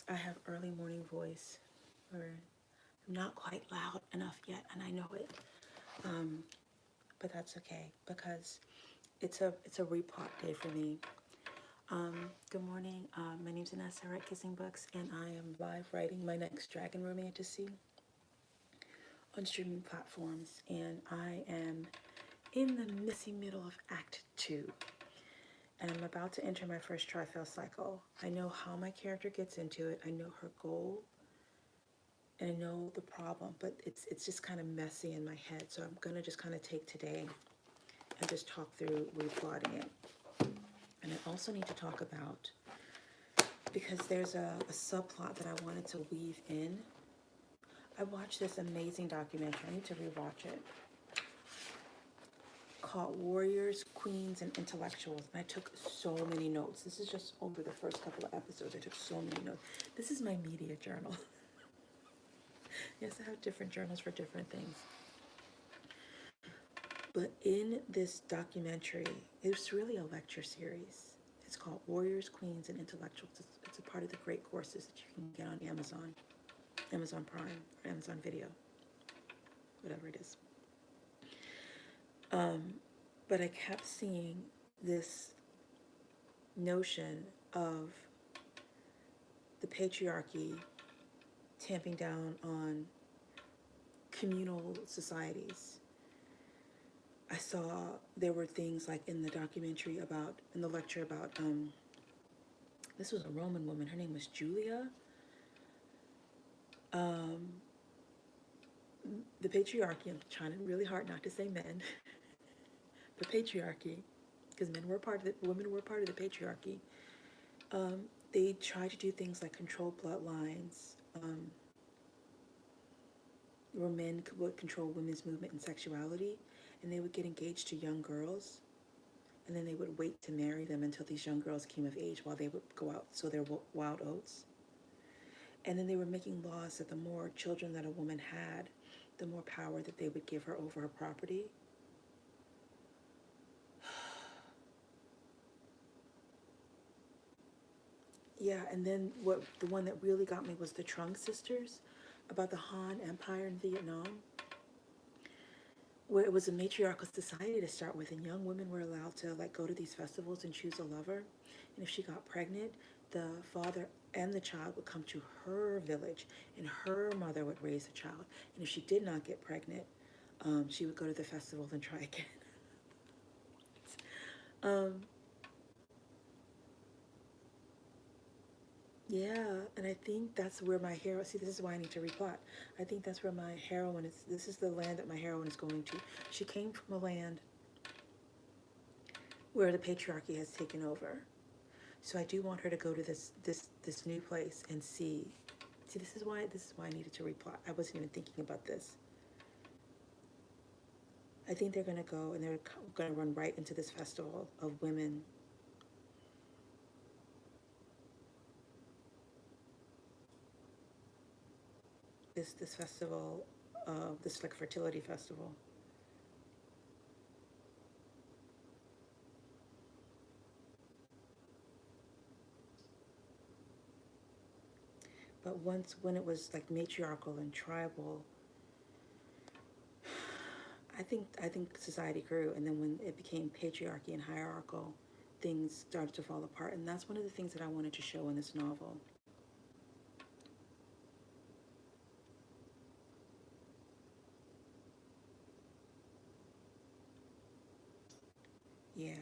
I have early morning voice, or I'm not quite loud enough yet, and I know it. Um, but that's okay because it's a repot day for me. Good morning. My name's Inessa. I write Kissing Books, and I am live writing my next Dragon Romantasy on streaming platforms. And I am in the messy middle of Act 2, and I'm about to enter my first trifail cycle. I know how my character gets into it. I know her goal, and I know the problem, but it's just kind of messy in my head. So I'm gonna just kind of take today and just talk through replotting it. And I also need to talk about, because there's a subplot that I wanted to weave in. I watched this amazing documentary. I need to rewatch it, called Warriors, Queens, and Intellectuals. And I took so many notes. This is just over the first couple of episodes. I took so many notes. This is my media journal. Yes, I have different journals for different things. But in this documentary, it's really a lecture series. It's called Warriors, Queens, and Intellectuals. It's a part of the great courses that you can get on Amazon, Amazon Prime, or Amazon Video, whatever it is. But I kept seeing this notion of the patriarchy tamping down on communal societies. I saw there were things like in the documentary about, in the lecture about, this was a Roman woman, her name was Julia. The patriarchy, I'm trying really hard not to say men, but patriarchy, because men were part of it, women were part of the patriarchy. They tried to do things like control bloodlines, where men would control women's movement and sexuality, and they would get engaged to young girls, and then they would wait to marry them until these young girls came of age while they would go out sow their wild oats. And then they were making laws that the more children that a woman had, the more power that they would give her over her property. Yeah, and then the one that really got me was the Trung sisters, about the Han Empire in Vietnam, where it was a matriarchal society to start with, and young women were allowed to like go to these festivals and choose a lover. And if she got pregnant, the father and the child would come to her village, and her mother would raise the child. And if she did not get pregnant, she would go to the festival and try again. um, yeah, and I think that's where my hero. See, this is why I need to replot. I think that's where my heroine is. This is the land that my heroine is going to. She came from a land where the patriarchy has taken over. So I do want her to go to this new place and see. See, this is why I needed to replot. I wasn't even thinking about this. I think they're gonna go and they're gonna run right into this festival of women. This festival, this like fertility festival. But once when it was like matriarchal and tribal, I think society grew, and then when it became patriarchy and hierarchical, things started to fall apart, and that's one of the things that I wanted to show in this novel. Yeah.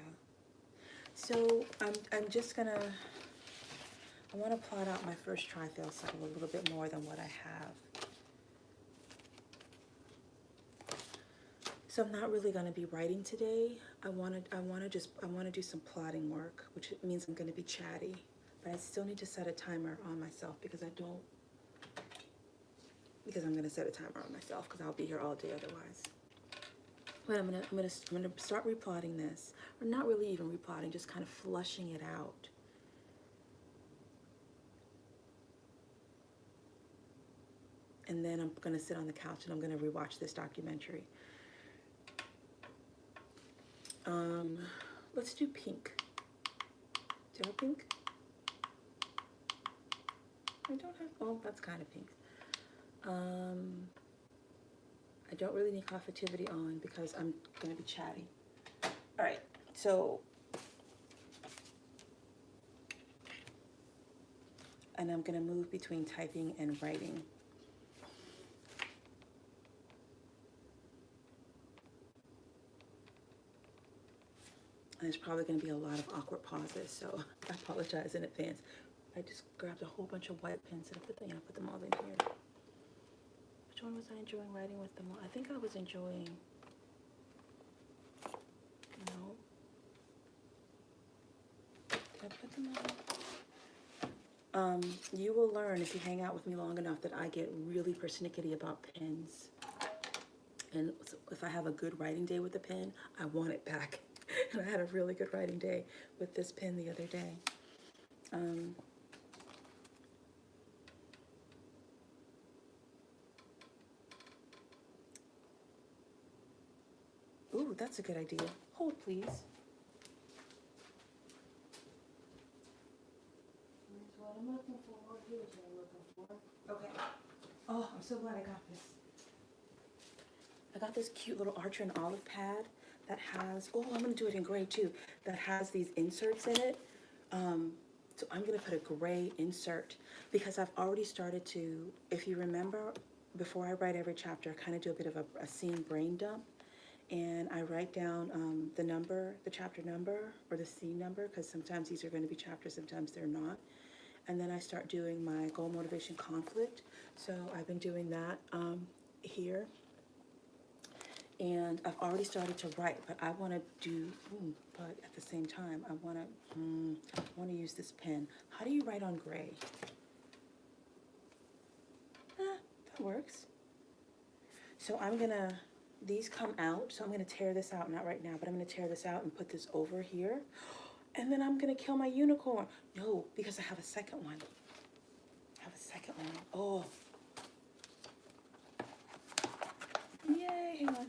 So I'm just gonna I want to plot out my first trifail cycle a little bit more than what I have. So I'm not really going to be writing today. I want to do some plotting work, which means I'm going to be chatty, but I still need to set a timer on myself because I'm going to set a timer on myself because I'll be here all day otherwise. But I'm gonna start replotting this, or not really even replotting, just kind of flushing it out. And then I'm gonna sit on the couch and I'm gonna rewatch this documentary. Let's do pink. Do you have pink? I don't have, oh, that's kind of pink. I don't really need accountrability on because I'm going to be chatty. All right, so, and I'm going to move between typing and writing. And there's probably going to be a lot of awkward pauses, so I apologize in advance. I just grabbed a whole bunch of white pens and put them all in here. Which one was I enjoying writing with them all? I think I was enjoying, no. Did I put them all? You will learn if you hang out with me long enough that I get really persnickety about pens. And if I have a good writing day with the pen, I want it back. And I had a really good writing day with this pen the other day. Ooh, that's a good idea. Hold, please. Here's what I'm looking for. Here's what I'm looking for. Okay. Oh, I'm so glad I got this. I got this cute little Archer and Olive pad that has, oh, I'm going to do it in gray too, that has these inserts in it. So I'm going to put a gray insert because I've already started to, if you remember, before I write every chapter, I kind of do a bit of a scene brain dump. And I write down the number, the chapter number, or the scene number, because sometimes these are going to be chapters, sometimes they're not. And then I start doing my goal, motivation, conflict. So I've been doing that here. And I've already started to write, but I want to do, but at the same time, I want to use this pen. How do you write on gray? That works. So I'm going to, these come out, so I'm going to tear this out, not right now, but I'm going to tear this out and put this over here. And then I'm going to kill my unicorn. No, because I have a second one. I have a second one. Oh. Yay, hang on.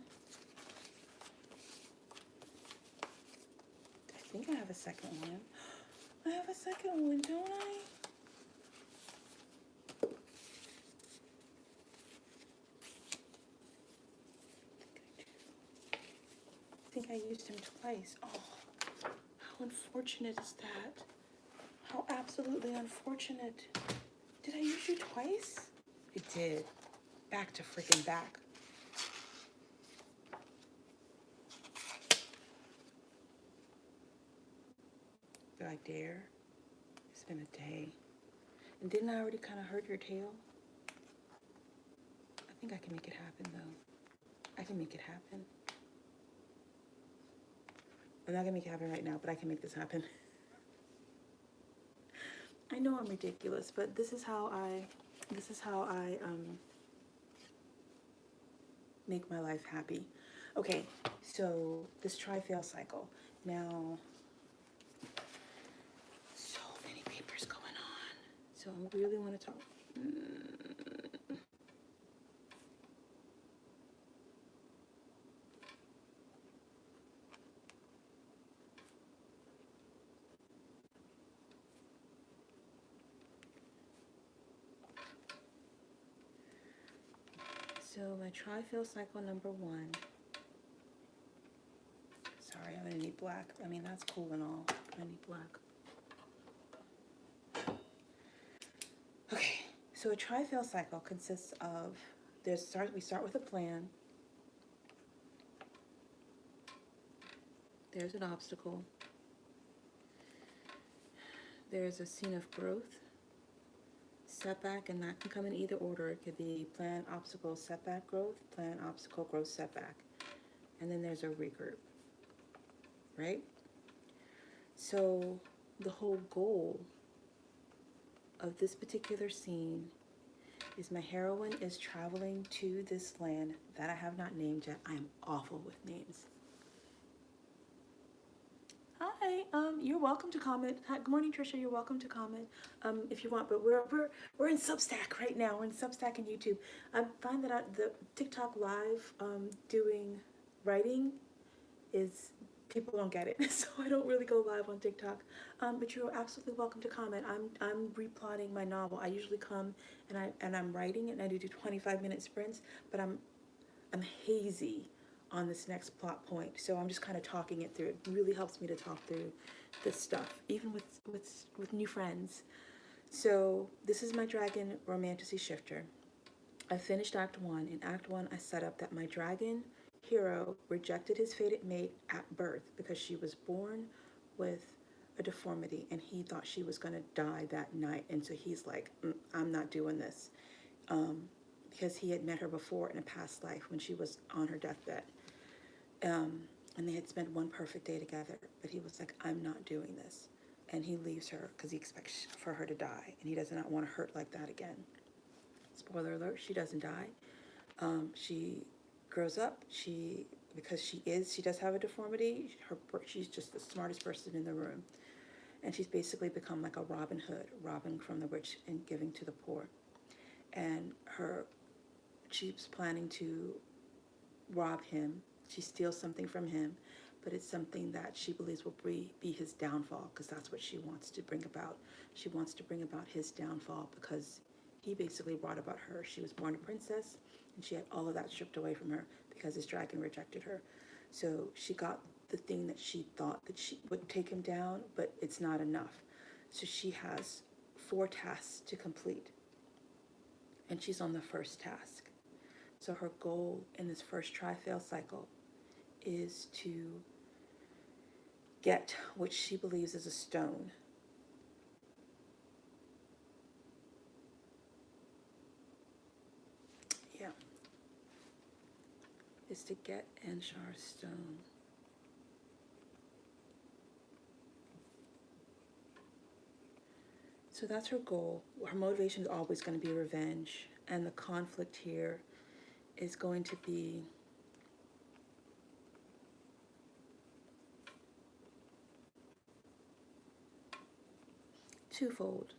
I think I have a second one. I have a second one, don't I? I think I used him twice. Oh, how unfortunate is that? How absolutely unfortunate. Did I use you twice? It did. Back to freaking back. Do I dare? It's been a day. And didn't I already kind of hurt your tail? I think I can make it happen, though. I can make it happen. I'm not gonna make it happen right now, but I can make this happen. I know I'm ridiculous, but this is how I make my life happy. Okay, so this try-fail cycle. Now, so many papers going on. So I really want to talk. So my try-fail cycle number 1. Sorry, I'm gonna need black. I mean, that's cool and all. I need black. Okay, so a try-fail cycle consists of, we start with a plan. There's an obstacle. There's a scene of growth, setback, and that can come in either order. It could be plan, obstacle, setback, growth, plan, obstacle, growth, setback. And then there's a regroup, right? So the whole goal of this particular scene is my heroine is traveling to this land that I have not named yet. I am awful with names. Hi, you're welcome to comment. Hi, good morning, Trisha. You're welcome to comment if you want. But we're in Substack right now. We're in Substack and YouTube. I find that the TikTok live doing writing is people don't get it, so I don't really go live on TikTok. But you're absolutely welcome to comment. I'm replotting my novel. I usually come and I'm writing and I do 25-minute sprints, but I'm hazy on this next plot point, so I'm just kind of talking it through. It really helps me to talk through this stuff, even with new friends. So this is my dragon romantasy shifter. I finished Act 1. In Act 1, I set up that my dragon hero rejected his fated mate at birth because she was born with a deformity and he thought she was going to die that night. And so he's like, I'm not doing this. Because he had met her before in a past life when she was on her deathbed. And they had spent one perfect day together. But he was like, I'm not doing this. And he leaves her because he expects for her to die. And he does not want to hurt like that again. Spoiler alert, she doesn't die. She grows up. Because she does have a deformity. She's just the smartest person in the room. And she's basically become like a Robin Hood, robbing from the rich and giving to the poor. And she's planning to rob him. She steals something from him, but it's something that she believes will be his downfall, because that's what she wants to bring about. She wants to bring about his downfall because he basically brought about her. She was born a princess, and she had all of that stripped away from her because his dragon rejected her. So she got the thing that she thought that she would take him down, but it's not enough. So she has 4 tasks to complete, and she's on the first task. So her goal in this first try-fail cycle is to get what she believes is a stone. Yeah. Is to get Anshar's stone. So that's her goal. Her motivation is always going to be revenge. And the conflict here is going to be twofold.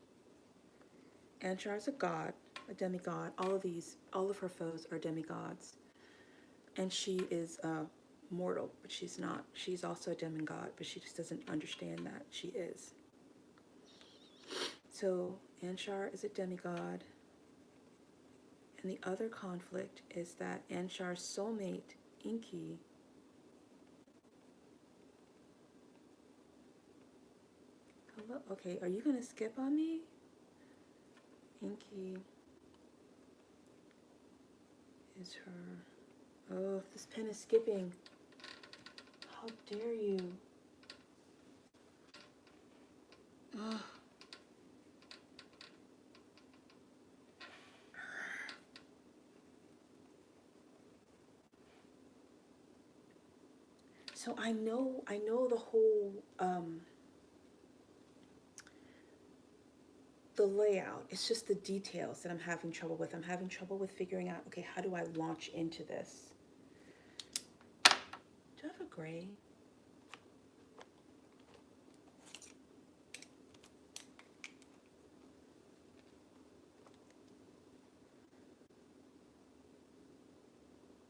Anshar is a god, a demigod. All of her foes are demigods. And she is mortal, but she's not. She's also a demigod, but she just doesn't understand that she is. So Anshar is a demigod. And the other conflict is that Anshar's soulmate, Inky, hello? Okay, are you going to skip on me? Inky is her. Oh, this pen is skipping. How dare you? Ugh. So I know the whole the layout. It's just the details that I'm having trouble with. I'm having trouble with figuring out, okay, how do I launch into this? Do I have a gray?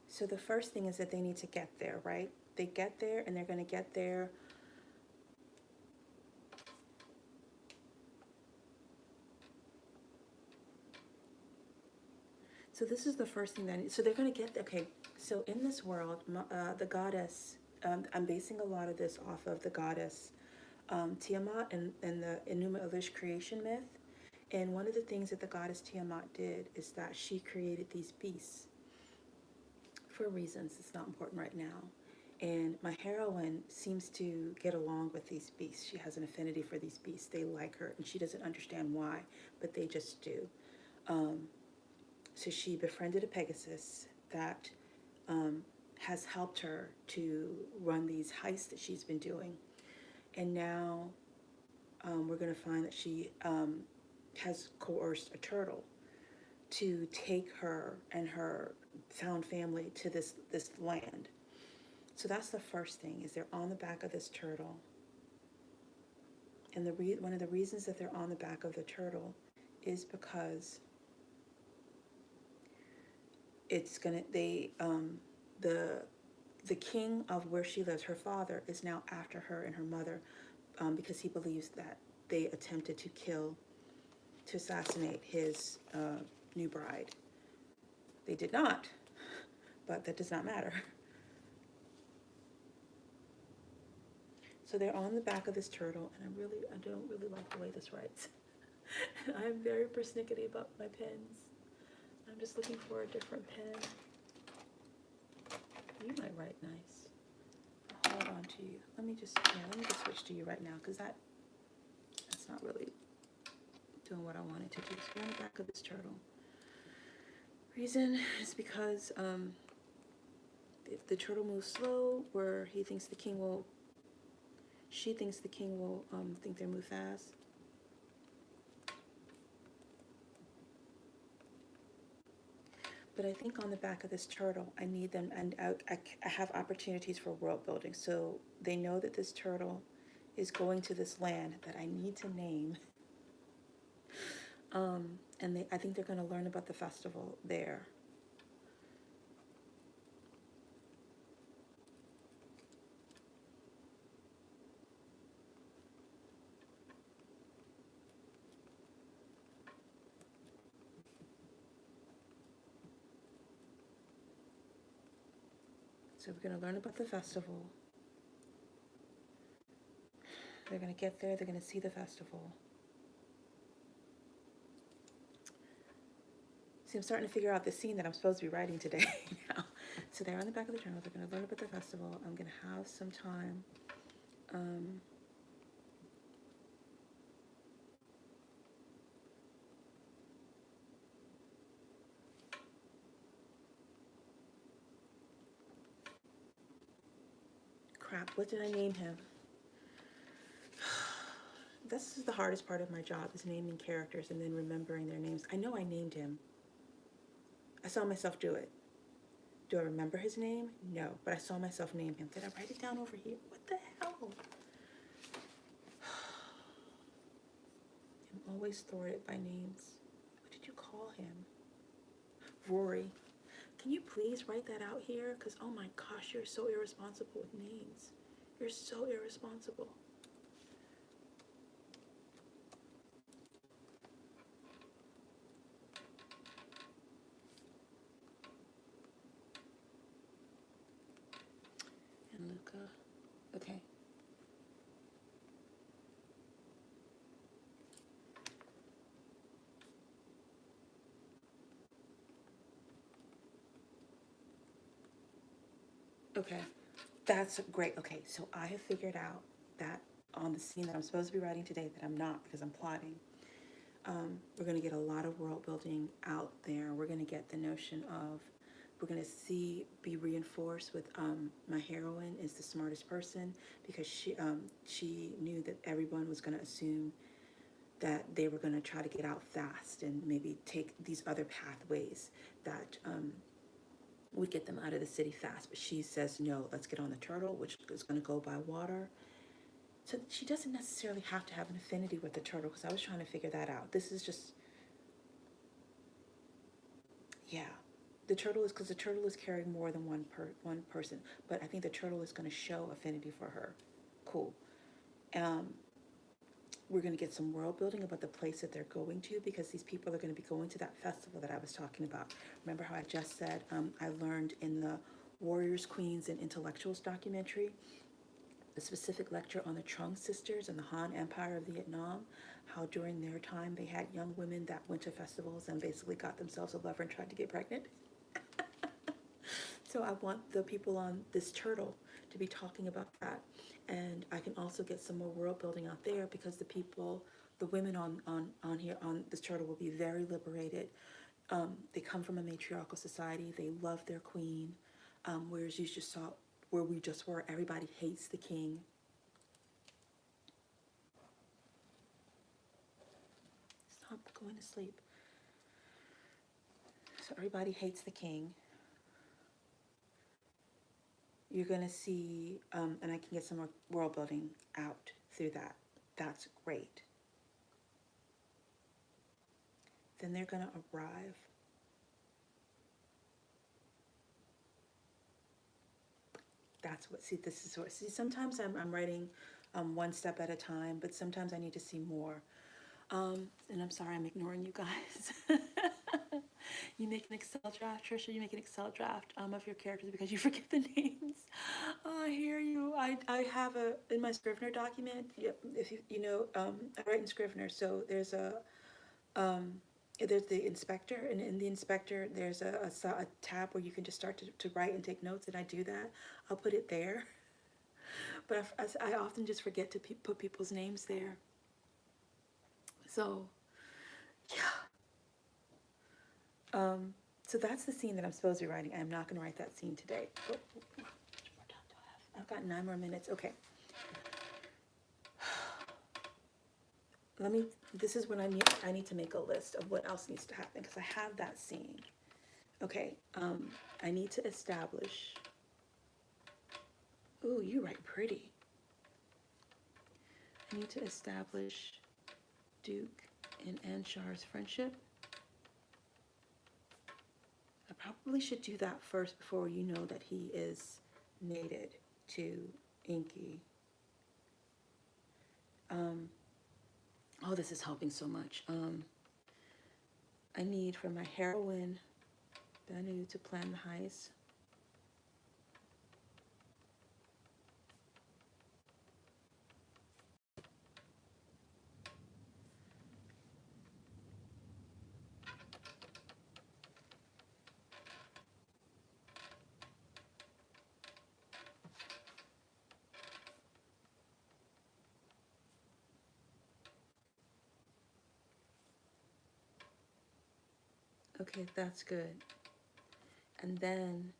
So the first thing is that they need to get there, right? They get there and they're going to get there. So this is the first thing that, so they're going to get, okay, so in this world, the goddess, I'm basing a lot of this off of the goddess Tiamat and the Enuma Elish creation myth. And one of the things that the goddess Tiamat did is that she created these beasts for reasons it's not important right now. And my heroine seems to get along with these beasts. She has an affinity for these beasts. They like her, and she doesn't understand why, but they just do. So she befriended a Pegasus that has helped her to run these heists that she's been doing. And now we're going to find that she has coerced a turtle to take her and her found family to this land. So that's the first thing, is they're on the back of this turtle. And one of the reasons that they're on the back of the turtle is because it's gonna the the king of where she lives, her father, is now after her and her mother, because he believes that they attempted to assassinate his new bride. They did not, but that does not matter. So they're on the back of this turtle, and I don't really like the way this writes. I'm very persnickety about my pens. I'm just looking for a different pen. You might write nice. I'll hold on to you. Let me just switch to you right now, because that's not really doing what I wanted to do. So we're on the back of this turtle. Reason is because if the turtle moves slow, where she thinks the king will think they move fast. But I think on the back of this turtle, I need them, and I have opportunities for world building. So they know that this turtle is going to this land that I need to name. And I think they're going to learn about the festival there. So we're going to learn about the festival. They're going to get there. They're going to see the festival. See, I'm starting to figure out the scene that I'm supposed to be writing today now. So they're on the back of the journal. They're going to learn about the festival. I'm going to have some time. Crap, what did I name him? This is the hardest part of my job, is naming characters and then remembering their names. I know I named him. I saw myself do it. Do I remember his name? No, but I saw myself name him. Did I write it down over here? What the hell? I'm always thwarted by names. What did you call him? Rory. Can you please write that out here? Because, oh my gosh, you're so irresponsible with names. You're so irresponsible. And Luca. Okay. Okay. That's great. Okay, so I have figured out that on the scene that I'm supposed to be writing today, that I'm not, because I'm plotting, we're going to get a lot of world building out there. We're going to get the notion of, we're going to be reinforced with my heroine is the smartest person, because she knew that everyone was going to assume that they were going to try to get out fast and maybe take these other pathways that would get them out of the city fast. But she says, no, let's get on the turtle, which is going to go by water. So she doesn't necessarily have to have an affinity with the turtle, because I was trying to figure that out. This is just, yeah. The turtle is, because the turtle is carrying more than one person. But I think the turtle is going to show affinity for her. Cool. We're going to get some world building about the place that they're going to, because these people are going to be going to that festival that I was talking about. Remember how I just said I learned in the Warriors, Queens, and Intellectuals documentary, a specific lecture on the Trung sisters and the Han Empire of Vietnam, how during their time they had young women that went to festivals and basically got themselves a lover and tried to get pregnant. So I want the people on this turtle to be talking about that. And I can also get some more world building out there, because the women on here on this turtle will be very liberated. They come from a matriarchal society. They love their queen. Whereas you just saw where we just were, everybody hates the king. Stop going to sleep. So everybody hates the king. You're going to see, and I can get some more world building out through that. That's great. Then they're going to arrive. That's what, see, this is what, see, sometimes I'm writing one step at a time, but sometimes I need to see more. And I'm sorry, I'm ignoring you guys. You make an Excel draft, Trisha. You make an Excel draft of your characters because you forget the names. Oh, I hear you. I have a in my Scrivener document. Yep, if you know, I write in Scrivener, so um, there's the inspector, and in the inspector there's a tab where you can just start to write and take notes, and I do that. I'll put it there, but I often just forget to put people's names there. So yeah. So that's the scene that I'm supposed to be writing. I'm not going to write that scene today. Oh, how much more time do I have? I've got 9 more minutes. Okay. This is when I need to make a list of what else needs to happen because I have that scene. Okay. I need to establish. Ooh, you write pretty. I need to establish Duke and Anshar's friendship. I probably should do that first before you know that he is mated to Inky. Oh, this is helping so much. I need for my heroine, Benu, to plan the heist. Okay, that's good. And then,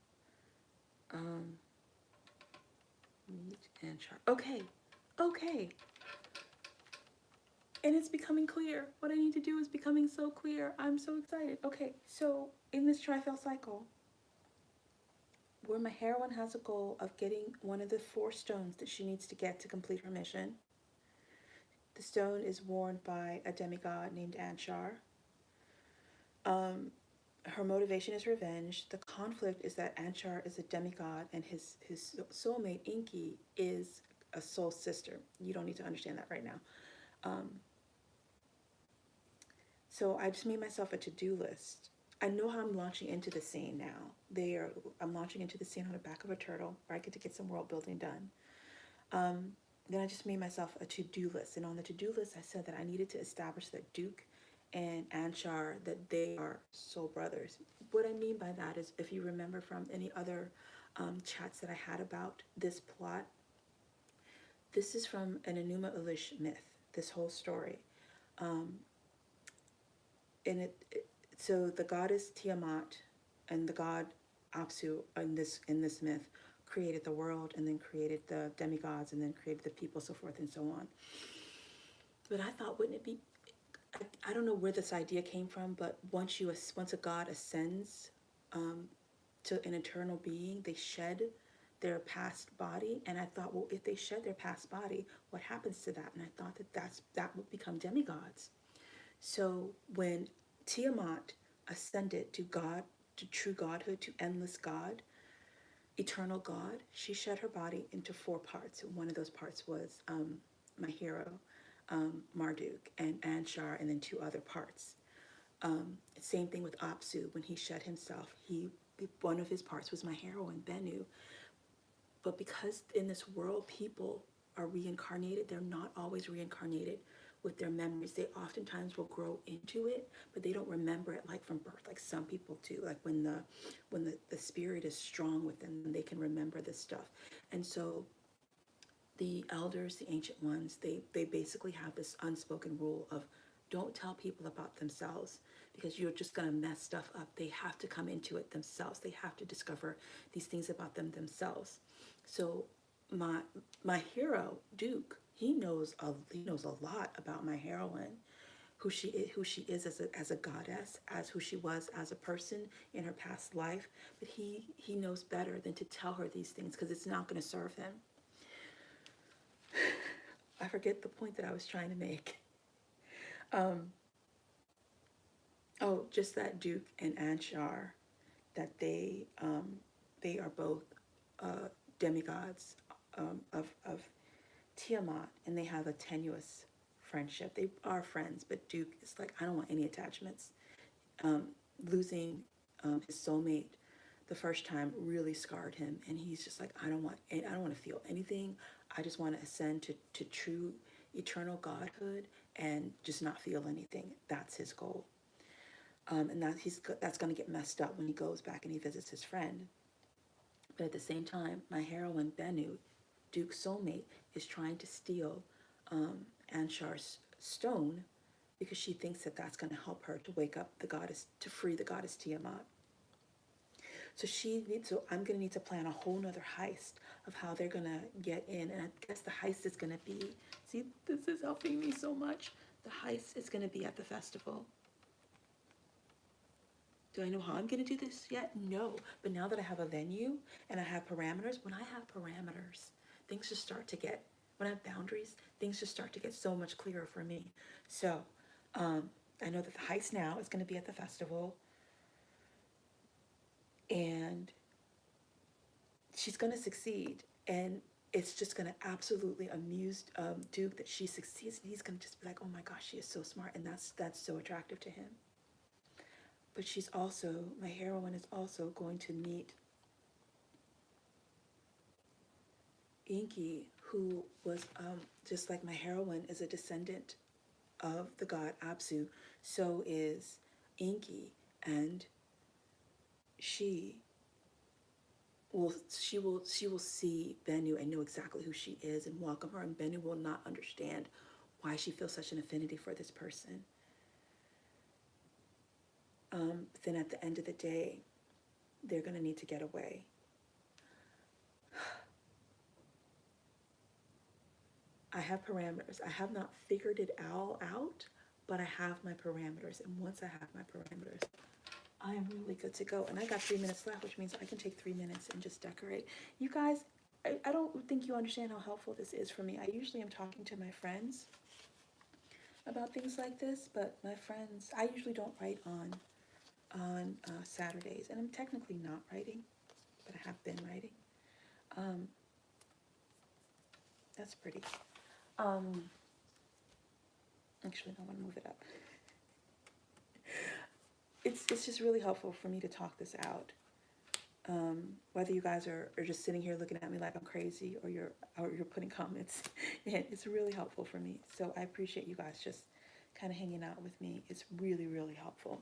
meet and chart. Okay, okay. And it's becoming clear. What I need to do is becoming so clear. I'm so excited. Okay, so in this trifail cycle, where my heroine has a goal of getting one of the 4 stones that she needs to get to complete her mission, the stone is worn by a demigod named Anshar. Her motivation is revenge. The conflict is that Anshar is a demigod and his soulmate Inky is a soul sister. You don't need to understand that right now. So I just made myself a to-do list. I know how I'm launching into the scene now. I'm launching into the scene on the back of a turtle where I get to get some world building done. Then I just made myself a to-do list. And on the to-do list, I said that I needed to establish that Duke and Anshar, that they are soul brothers. What I mean by that is, if you remember from any other chats that I had about this plot, this is from an Enuma Elish myth, this whole story. And so the goddess Tiamat and the god Apsu in this myth created the world and then created the demigods and then created the people, so forth and so on. But I thought, wouldn't it be, I don't know where this idea came from, but once a god ascends to an eternal being, they shed their past body. And I thought, well, if they shed their past body, what happens to that? And I thought that would become demigods. So when Tiamat ascended to God, to true godhood, to endless God, eternal God, she shed her body into 4 parts. One of those parts was my hero, Marduk, and Anshar, and then 2 other parts. Same thing with Apsu. When he shed himself, one of his parts was my heroine, Benu. But because in this world people are reincarnated, they're not always reincarnated with their memories. They oftentimes will grow into it, but they don't remember it like from birth, like some people do. Like when the spirit is strong within them, they can remember this stuff. And so the elders, the ancient ones, they basically have this unspoken rule of don't tell people about themselves because you're just going to mess stuff up. They have to come into it themselves. They have to discover these things about them themselves. So my hero, Duke, he knows a lot about my heroine, who she is as a goddess, as who she was as a person in her past life. But he knows better than to tell her these things because it's not going to serve him. I forget the point that I was trying to make. Just that Duke and Anshar, that they are both demigods of Tiamat, and they have a tenuous friendship. They are friends, but Duke is like, I don't want any attachments. Losing his soulmate the first time really scarred him, and he's just like, I don't want to feel anything. I just want to ascend to true eternal godhood and just not feel anything. That's his goal. And that's going to get messed up when he goes back and he visits his friend. But at the same time, my heroine Bennu, Duke's soulmate, is trying to steal Anshar's stone because she thinks that that's going to help her to wake up the goddess, to free the goddess Tiamat. So I'm going to need to plan a whole nother heist of how they're going to get in. And I guess the heist is going to be, see, this is helping me so much. The heist is going to be at the festival. Do I know how I'm going to do this yet? No. But now that I have a venue and I have parameters, when I have parameters, things just start to get, when I have boundaries, things just start to get so much clearer for me. So I know that the heist now is going to be at the festival. And she's going to succeed. And it's just going to absolutely amuse Duke that she succeeds. And he's going to just be like, oh my gosh, she is so smart. And that's so attractive to him. But she's also, my heroine is also going to meet Inky, who was, just like my heroine, is a descendant of the god Apsu. So is Inky, and she will see Bennu and know exactly who she is and welcome her, and Bennu will not understand why she feels such an affinity for this person. But then at the end of the day, they're going to need to get away. I have parameters. I have not figured it all out, but I have my parameters. And once I have my parameters, I am really good to go. And I got 3 minutes left, which means I can take 3 minutes and just decorate. You guys, I don't think you understand how helpful this is for me. I usually am talking to my friends about things like this, but my friends, I usually don't write on Saturdays, and I'm technically not writing, but I have been writing. That's pretty. Actually, I want to move it up. It's just really helpful for me to talk this out. Whether you guys are just sitting here looking at me like I'm crazy, or you're putting comments, and it's really helpful for me. So I appreciate you guys just kind of hanging out with me. It's really, really helpful.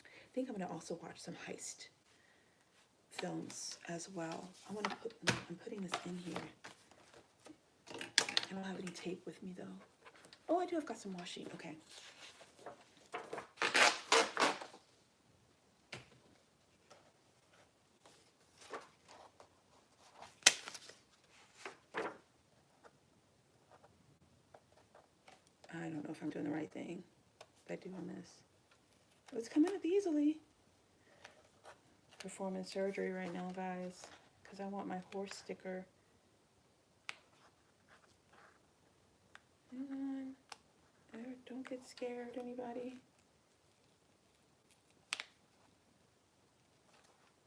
I think I'm going to also watch some heist films as well. I'm putting this in here. I don't have any tape with me though. Oh, I do. I've got some washi. Okay. I don't know if I'm doing the right thing by doing this. But it's coming up easily. Performing surgery right now, guys, because I want my horse sticker. Hang on. Don't get scared, anybody.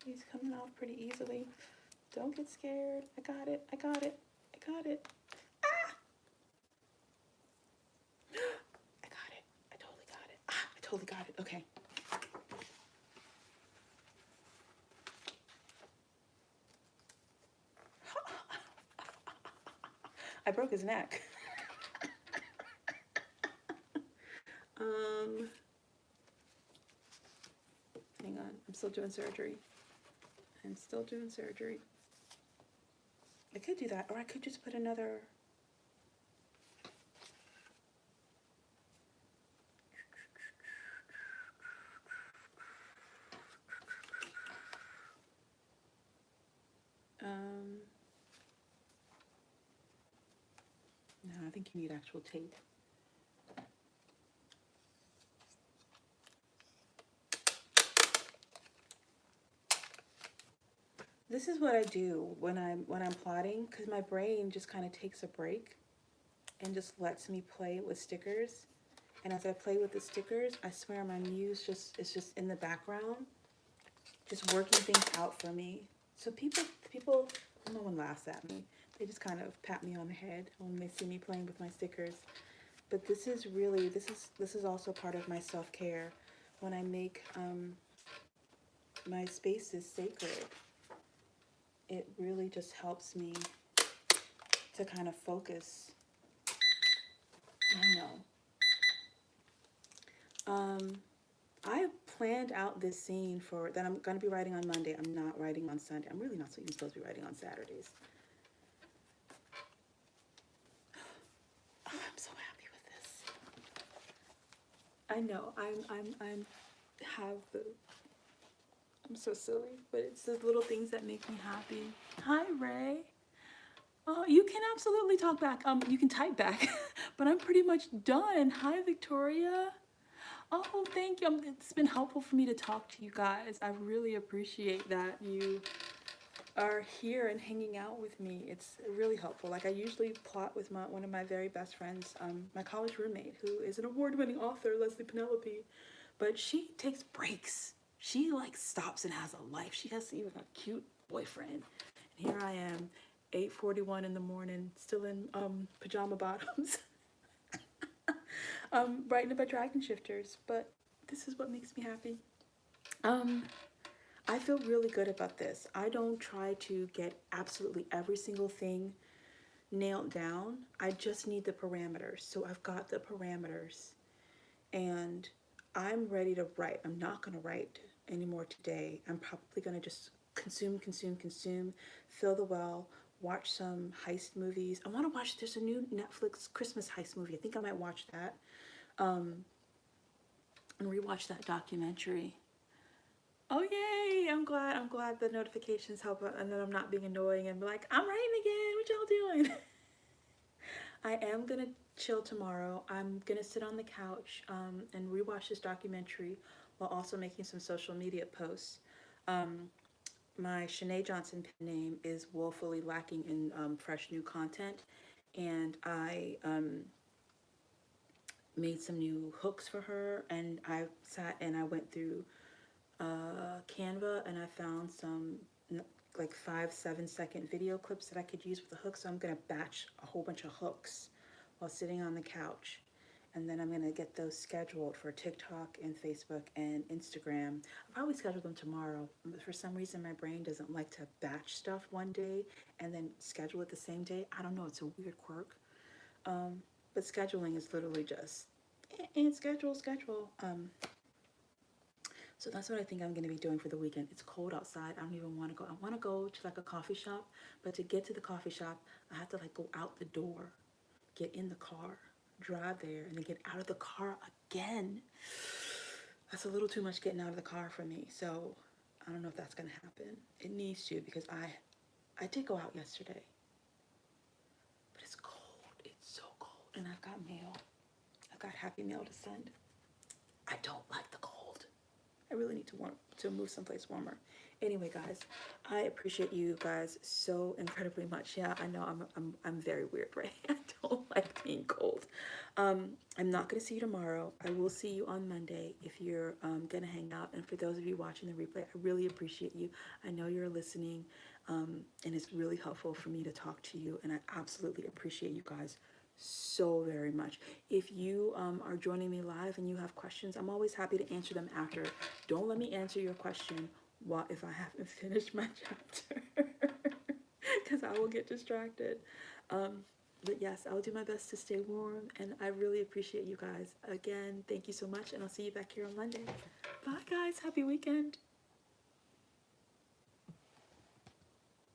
He's coming off pretty easily. Don't get scared. I got it. I got it. I got it. Ah! I got it. I totally got it. Ah, I totally got it. Okay. I broke his neck. Hang on. I'm still doing surgery. I'm still doing surgery. I could do that, or I could just put another. No, I think you need actual tape. This is what I do when I'm plotting, because my brain just kind of takes a break and just lets me play with stickers. And as I play with the stickers, I swear my muse is just in the background, just working things out for me. So people No one laughs at me. They just kind of pat me on the head when they see me playing with my stickers. But this is really, this is also part of my self-care. When I make my spaces sacred, it really just helps me to kind of focus. I know. I planned out this scene for that I'm going to be writing on Monday. I'm not writing on Sunday. I'm really not even supposed to be writing on Saturdays. Oh, I'm so happy with this. I know I'm so silly, but it's the little things that make me happy. Hi, Ray. Oh, you can absolutely talk back. You can type back, but I'm pretty much done. Hi, Victoria. Oh, thank you. It's been helpful for me to talk to you guys. I really appreciate that you are here and hanging out with me. It's really helpful. Like I usually plot with one of my very best friends, my college roommate, who is an award-winning author, Leslie Penelope, but she takes breaks. She like stops and has a life. She has even a cute boyfriend. And here I am, 8:41 in the morning, still in pajama bottoms. Writing about dragon shifters, but this is what makes me happy. I feel really good about this. I don't try to get absolutely every single thing nailed down. I just need the parameters. So I've got the parameters and I'm ready to write. I'm not going to write anymore today. I'm probably going to just consume, fill the well, watch some heist movies. I want to watch, there's a new Netflix Christmas heist movie. I think I might watch that. And rewatch that documentary. Oh yay! I'm glad the notifications help and that I'm not being annoying and be like, I'm writing again, what y'all doing? I am gonna chill tomorrow. I'm gonna sit on the couch and rewatch this documentary while also making some social media posts. My Shanae Johnson pen name is woefully lacking in fresh new content, and I made some new hooks for her, and I sat and I went through Canva and I found some like 5-7 second video clips that I could use with the hooks. So I'm gonna batch a whole bunch of hooks while sitting on the couch, and then I'm gonna get those scheduled for TikTok and Facebook and Instagram. I'll probably schedule them tomorrow. But for some reason my brain doesn't like to batch stuff one day and then schedule it the same day. I don't know, it's a weird quirk. But scheduling is literally just and schedule. So that's what I think I'm going to be doing for the weekend. It's cold outside. I don't even want to go. I want to go to like a coffee shop, but to get to the coffee shop, I have to like go out the door, get in the car, drive there, and then get out of the car again. That's a little too much getting out of the car for me. So I don't know if that's going to happen. It needs to because I did go out yesterday, but it's cold. It's so cold, and I've got mail. I've got happy mail to send. I don't like the cold. I really need to move someplace warmer. Anyway, guys, I appreciate you guys so incredibly much. Yeah, I know I'm very weird, right? I don't like being cold. I'm not gonna see you tomorrow. I will see you on Monday if you're gonna hang out. And for those of you watching the replay, I really appreciate you. I know you're listening, and it's really helpful for me to talk to you. And I absolutely appreciate you guys so very much. If you are joining me live and you have questions, I'm always happy to answer them after. Don't let me answer your question if I haven't finished my chapter, because I will get distracted. But yes, I'll do my best to stay warm, and I really appreciate you guys. Again, thank you so much, and I'll see you back here on Monday. Bye, guys. Happy weekend.